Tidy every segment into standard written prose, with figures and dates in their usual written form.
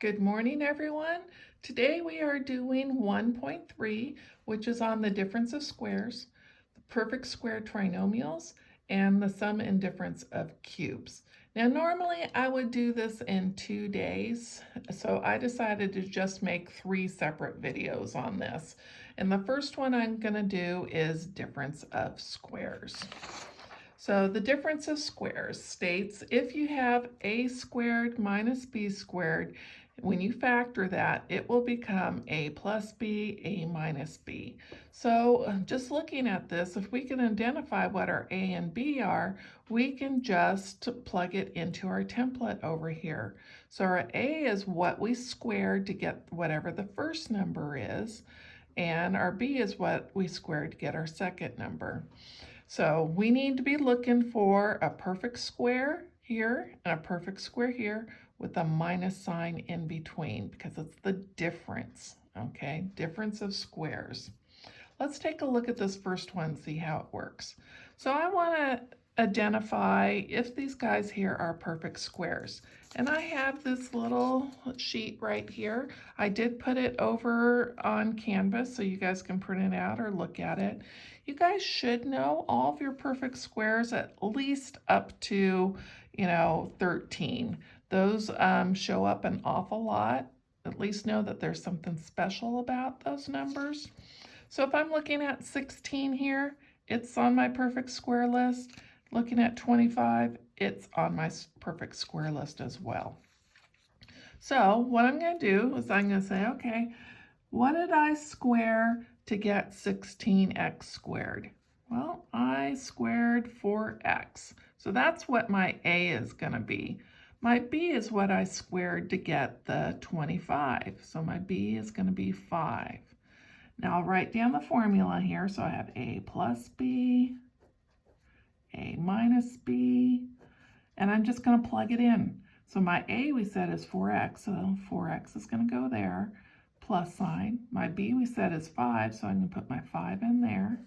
Good morning, everyone. Today we are doing 1.3, which is on the difference of squares, the perfect square trinomials, and the sum and difference of cubes. Now, normally I would do this in 2 days, so I decided to just make 3 separate videos on this. And the first one I'm going to do is difference of squares. So the difference of squares states if you have a squared minus b squared, when you factor that, it will become a plus b, a minus b. So just looking at this, if we can identify what our a and b are, we can just plug it into our template over here. So our a is what we squared to get whatever the first number is, and our b is what we squared to get our second number. So we need to be looking for a perfect square here and a perfect square here with a minus sign in between because it's the difference, okay? Difference of squares. Let's take a look at this first one, see how it works. So I want to identify if these guys here are perfect squares. And I have this little sheet right here. I did put it over on Canvas so you guys can print it out or look at it. You guys should know all of your perfect squares at least up to, 13. Those show up an awful lot. At least know that there's something special about those numbers. So if I'm looking at 16 here, it's on my perfect square list. Looking at 25, it's on my perfect square list as well. So what I'm going to do is I'm going to say, okay, what did I square to get 16x squared? Well, I squared 4x. So that's what my a is going to be. My b is what I squared to get the 25. So my b is going to be 5. Now I'll write down the formula here. So I have a plus b, a minus b, and I'm just going to plug it in. So my a we said is 4x, so 4x is going to go there, plus sign. My b we said is 5, so I'm going to put my 5 in there.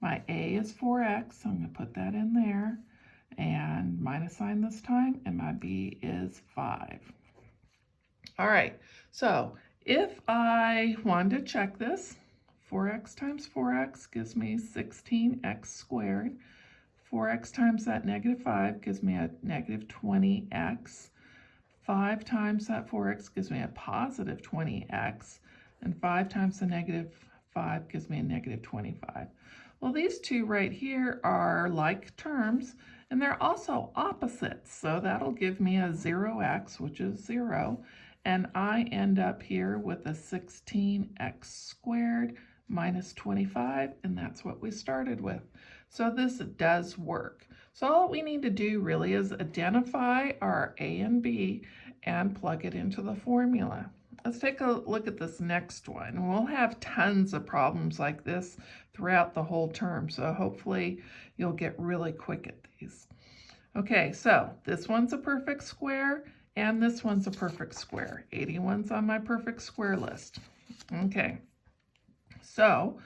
My a is 4x, so I'm going to put that in there, and minus sign this time, and my b is 5. All right, so if I wanted to check this, 4x times 4x gives me 16x squared. 4x times that negative 5 gives me a negative 20x. 5 times that 4x gives me a positive 20x. And 5 times the negative 5 gives me a negative 25. Well, these two right here are like terms, and they're also opposites. So that'll give me a 0x, which is 0. And I end up here with a 16x squared minus 25, and that's what we started with. So this does work. So all we need to do really is identify our a and b and plug it into the formula. Let's take a look at this next one. We'll have tons of problems like this throughout the whole term, so hopefully you'll get really quick at these. Okay, so this one's a perfect square, and this one's a perfect square. 81's on my perfect square list. Okay, so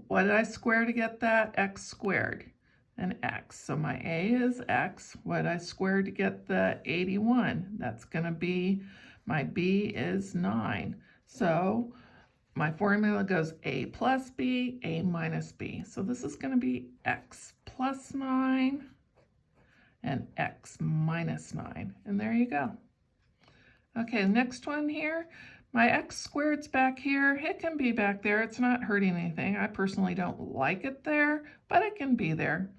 what did I square to get that? X squared, an x. So my a is x. What did I square to get the 81? That's going to be, my b is 9. So my formula goes a plus b, a minus b. So this is going to be x plus 9 and x minus 9. And there you go. Okay, next one here. My x squared's back here. It can be back there. It's not hurting anything. I personally don't like it there, but it can be there.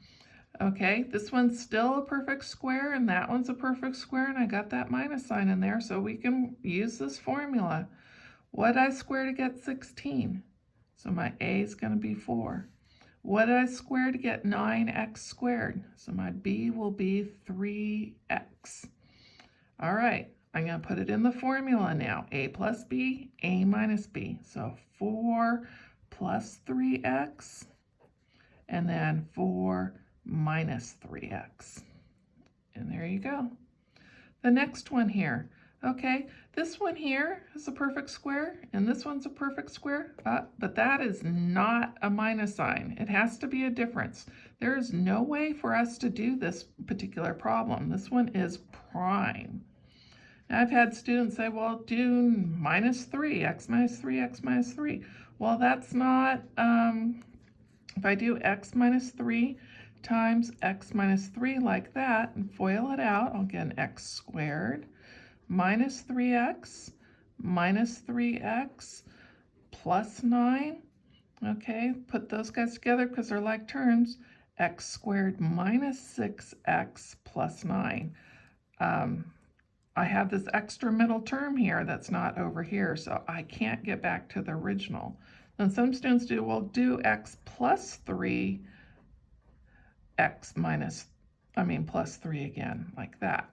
Okay, this one's still a perfect square, and that one's a perfect square, and I got that minus sign in there, so we can use this formula. What did I square to get 16? So my a is going to be 4. What did I square to get 9x squared? So my b will be 3x. All right. I'm going to put it in the formula now. A plus b, a minus b. So 4 plus 3x, and then 4 minus 3x. And there you go. The next one here. Okay, this one here is a perfect square, and this one's a perfect square, but that is not a minus sign. It has to be a difference. There is no way for us to do this particular problem. This one is prime. I've had students say, well, do minus 3, x minus 3, x minus 3. Well, that's not, if I do x minus 3 times x minus 3 like that and FOIL it out, I'll get an x squared minus 3x minus 3x plus 9. Okay, put those guys together because they're like terms. X squared minus 6x plus 9. I have this extra middle term here that's not over here, so I can't get back to the original. Then some students do, well, do x plus 3, plus 3 again, like that.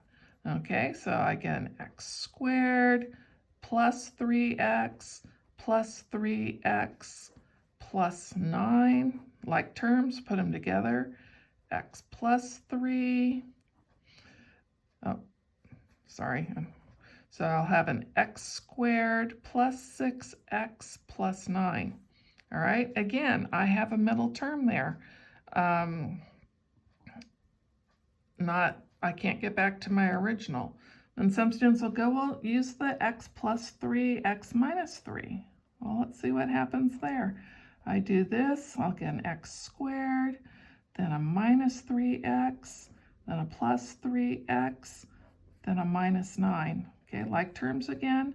Okay, so I get an x squared plus 3x plus 3x plus 9, like terms, put them together. X plus 3, oh, sorry. So I'll have an x squared plus 6x plus 9. All right, again, I have a middle term there. I can't get back to my original. And some students will go, well, use the x plus 3, x minus 3. Well, let's see what happens there. I do this, I'll get an x squared, then a minus 3x, then a plus 3x, then a minus 9. Okay, like terms again,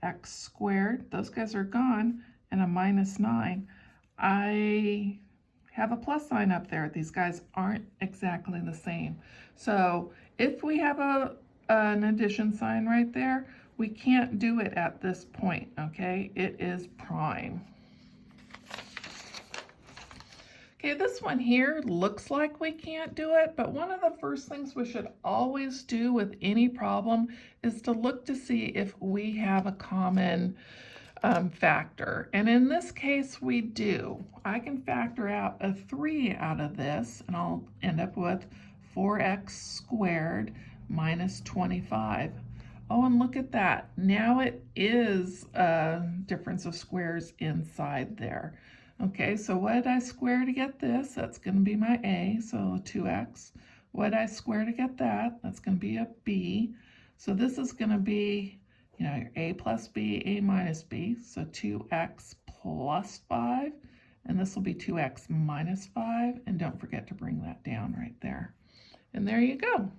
x squared, those guys are gone, and a minus 9. I have a plus sign up there. These guys aren't exactly the same. So if we have an addition sign right there, we can't do it at this point, okay? It is prime. Okay, this one here looks like we can't do it, but one of the first things we should always do with any problem is to look to see if we have a common factor. And in this case, we do. I can factor out a 3 out of this, and I'll end up with 4x squared minus 25. Oh, and look at that. Now it is a difference of squares inside there. Okay, so what did I square to get this? That's going to be my a, so 2x. What did I square to get that? That's going to be a b. So this is going to be, your a plus b, a minus b, so 2x plus 5, and this will be 2x minus 5, and don't forget to bring that down right there. And there you go.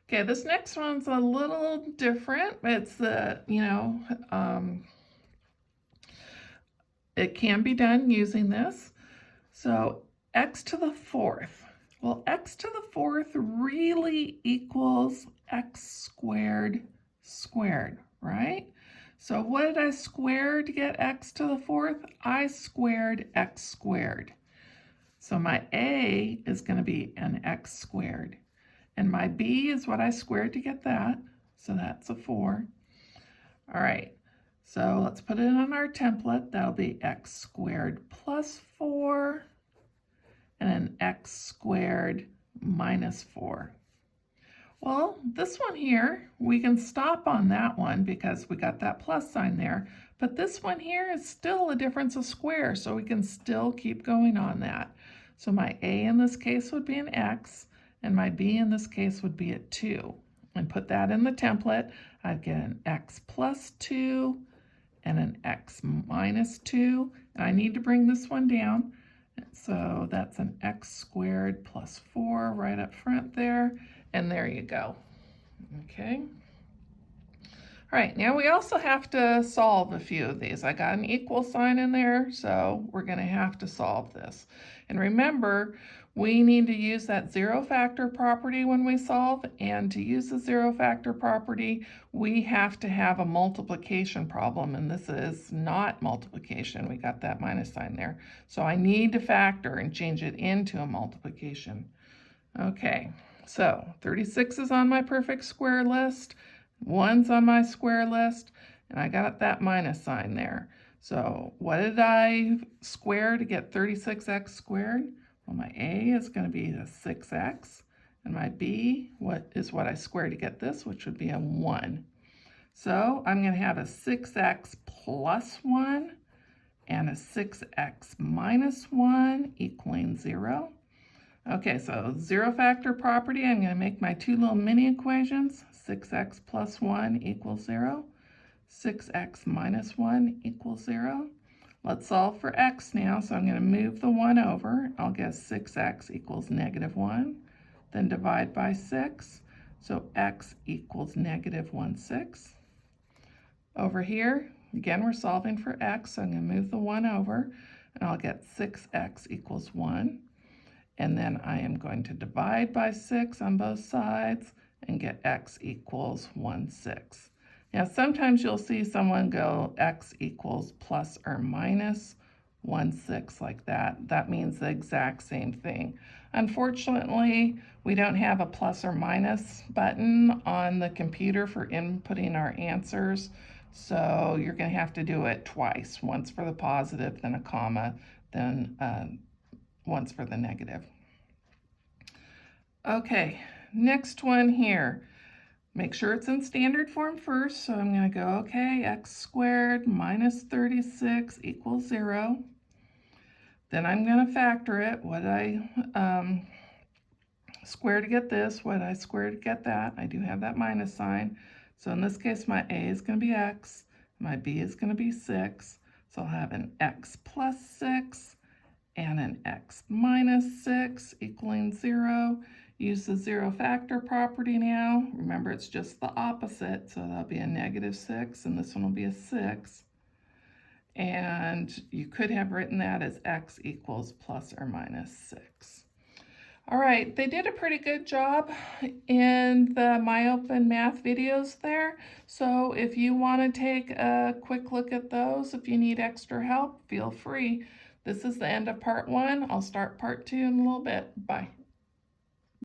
Okay, this next one's a little different. It's the, it can be done using this. So x to the 4th. Well, x to the 4th really equals x squared squared, right? So what did I square to get x to the 4th? I squared x squared. So my a is going to be an x squared. And my b is what I squared to get that. So that's a 4. All right. So let's put it on our template. That'll be x squared plus 4 and an x squared minus 4. Well, this one here, we can stop on that one because we got that plus sign there. But this one here is still a difference of squares, so we can still keep going on that. So my a in this case would be an x, and my b in this case would be a 2. And put that in the template, I'd get an x plus 2 and an x minus 2. And I need to bring this one down. So that's an x squared plus 4 right up front there. And there you go. Okay. All right, now we also have to solve a few of these. I got an equal sign in there, so we're going to have to solve this. And remember, we need to use that zero factor property when we solve, and to use the zero factor property, we have to have a multiplication problem, and this is not multiplication. We got that minus sign there. So I need to factor and change it into a multiplication. Okay, so 36 is on my perfect square list, 1's on my square list, and I got that minus sign there. So what did I square to get 36x squared? Well, my a is going to be a 6x, and my b what I squared to get this, which would be a 1. So I'm going to have a 6x plus 1 and a 6x minus 1 equaling 0. Okay, so zero factor property, I'm going to make my two little mini equations. 6x plus 1 equals 0. 6x minus 1 equals 0. Let's solve for x now, so I'm going to move the 1 over. I'll get 6x equals negative 1. Then divide by 6, so x equals negative 1/6. Over here, again, we're solving for x, so I'm going to move the 1 over, and I'll get 6x equals 1. And then I am going to divide by 6 on both sides and get x equals 1/6. Now, sometimes you'll see someone go x equals plus or minus 1/6 like that. That means the exact same thing. Unfortunately, we don't have a plus or minus button on the computer for inputting our answers. So you're going to have to do it twice, once for the positive, then a comma, then once for the negative. Okay, next one here. Make sure it's in standard form first. So I'm going to go, okay, x squared minus 36 equals 0. Then I'm going to factor it. What did I square to get this? What did I square to get that? I do have that minus sign. So in this case, my a is going to be x. My b is going to be 6. So I'll have an x plus 6 and an x minus 6 equaling 0. Use the zero factor property now. Remember, it's just the opposite, so that'll be a negative 6, and this one will be a 6. And you could have written that as x equals plus or minus 6. All right, they did a pretty good job in the MyOpen Math videos there. So if you want to take a quick look at those, if you need extra help, feel free. This is the end of part 1. I'll start part 2 in a little bit. Bye.